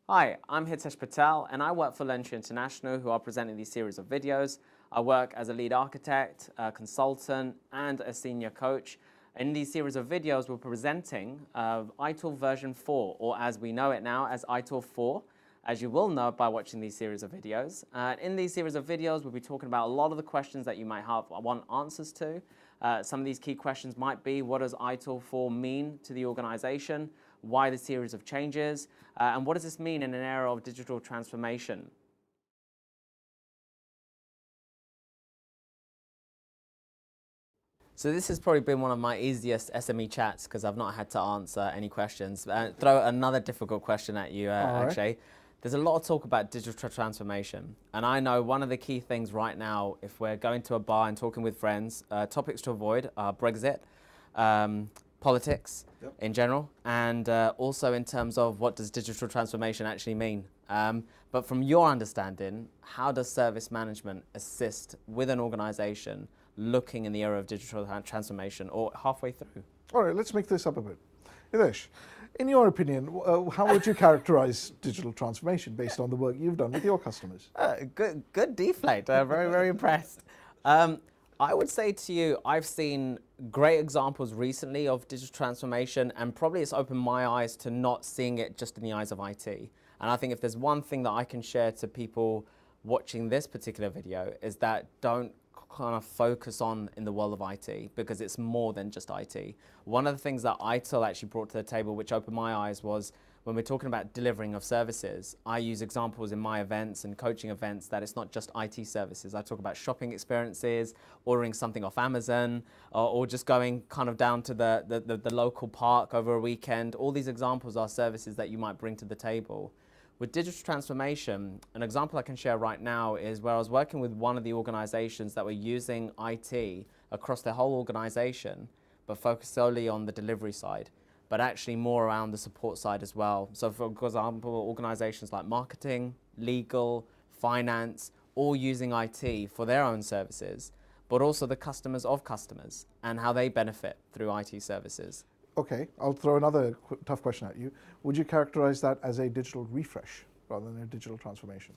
Hi, I'm Hitesh Patel and I work for Lentry International, who are presenting these series of videos. I work as a lead architect, a consultant and a senior coach. In these series of videos, we're presenting iTool version 4, or as we know it now as iTool 4, as you will know by watching these series of videos. In these series of videos, we'll be talking about a lot of the questions that you might want answers to. Some of these key questions might be, what does iTool 4 mean to the organization? Why the series of changes? And what does this mean in an era of digital transformation? So this has probably been one of my easiest SME chats because I've not had to answer any questions. Throw another difficult question at you, Akshay. There's a lot of talk about digital transformation. And I know one of the key things right now, if we're going to a bar and talking with friends, topics to avoid are Brexit, politics in general, and also in terms of what does digital transformation actually mean. But from your understanding, how does service management assist with an organization looking in the era of digital transformation or halfway through? All right, let's make this up a bit. Hitesh, in your opinion, how would you characterize digital transformation based on the work you've done with your customers? Good deflate. Very, very impressed. I would say to you, I've seen great examples recently of digital transformation, and probably it's opened my eyes to not seeing it just in the eyes of IT. And I think if there's one thing that I can share to people watching this particular video is that don't kind of focus on in the world of IT, because it's more than just IT. One of the things that ITIL actually brought to the table, which opened my eyes, was when we're talking about delivering of services, I use examples in my events and coaching events that it's not just IT services. I talk about shopping experiences, ordering something off Amazon, or just going kind of down to the local park over a weekend. All these examples are services that you might bring to the table. With digital transformation, an example I can share right now is where I was working with one of the organizations that were using IT across their whole organization, but focused solely on the delivery side, but actually more around the support side as well. So for example, organizations like marketing, legal, finance, all using IT for their own services, but also the customers of customers and how they benefit through IT services. Okay, I'll throw another tough question at you. Would you characterize that as a digital refresh rather than a digital transformation?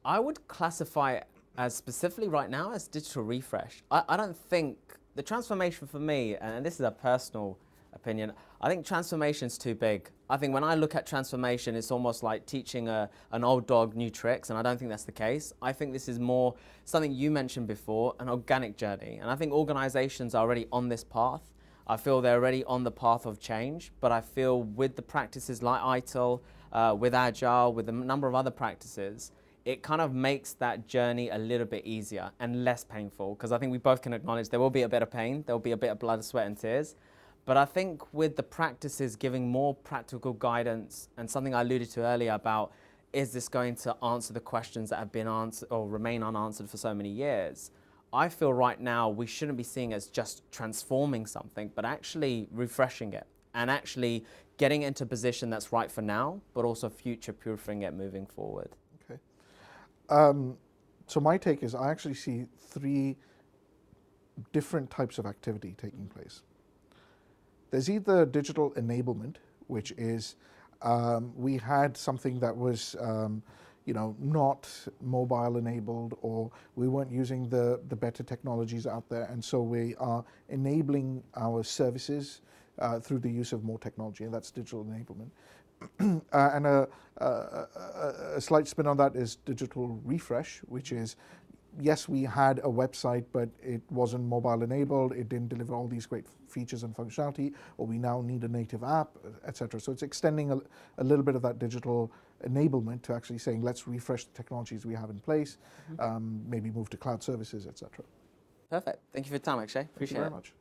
I would classify it as specifically right now as digital refresh. I don't think the transformation for me, and this is a personal opinion, I think transformation's too big. I think when I look at transformation, it's almost like teaching an old dog new tricks, and I don't think that's the case. I think this is more something you mentioned before, an organic journey. And I think organizations are already on this path. I feel they're already on the path of change, but I feel with the practices like ITIL, with Agile, with a number of other practices, it kind of makes that journey a little bit easier and less painful, because I think we both can acknowledge there will be a bit of pain, there will be a bit of blood, sweat and tears. But I think with the practices giving more practical guidance, and something I alluded to earlier about, is this going to answer the questions that have been answered or remain unanswered for so many years? I feel right now we shouldn't be seeing it as just transforming something, but actually refreshing it and actually getting into a position that's right for now, but also future-proofing it moving forward. Okay. So my take is I actually see three different types of activity taking place. There's either digital enablement, which is we had something that was not mobile enabled, or we weren't using the better technologies out there, and so we are enabling our services through the use of more technology, and that's digital enablement. And a slight spin on that is digital refresh, which is, yes, we had a website, but it wasn't mobile enabled, it didn't deliver all these great features and functionality, or we now need a native app, etc. So it's extending a little bit of that digital enablement to actually saying, let's refresh the technologies we have in place, maybe move to cloud services, etc. Perfect. Thank you for your time, Akshay. Appreciate it. Thank you very much.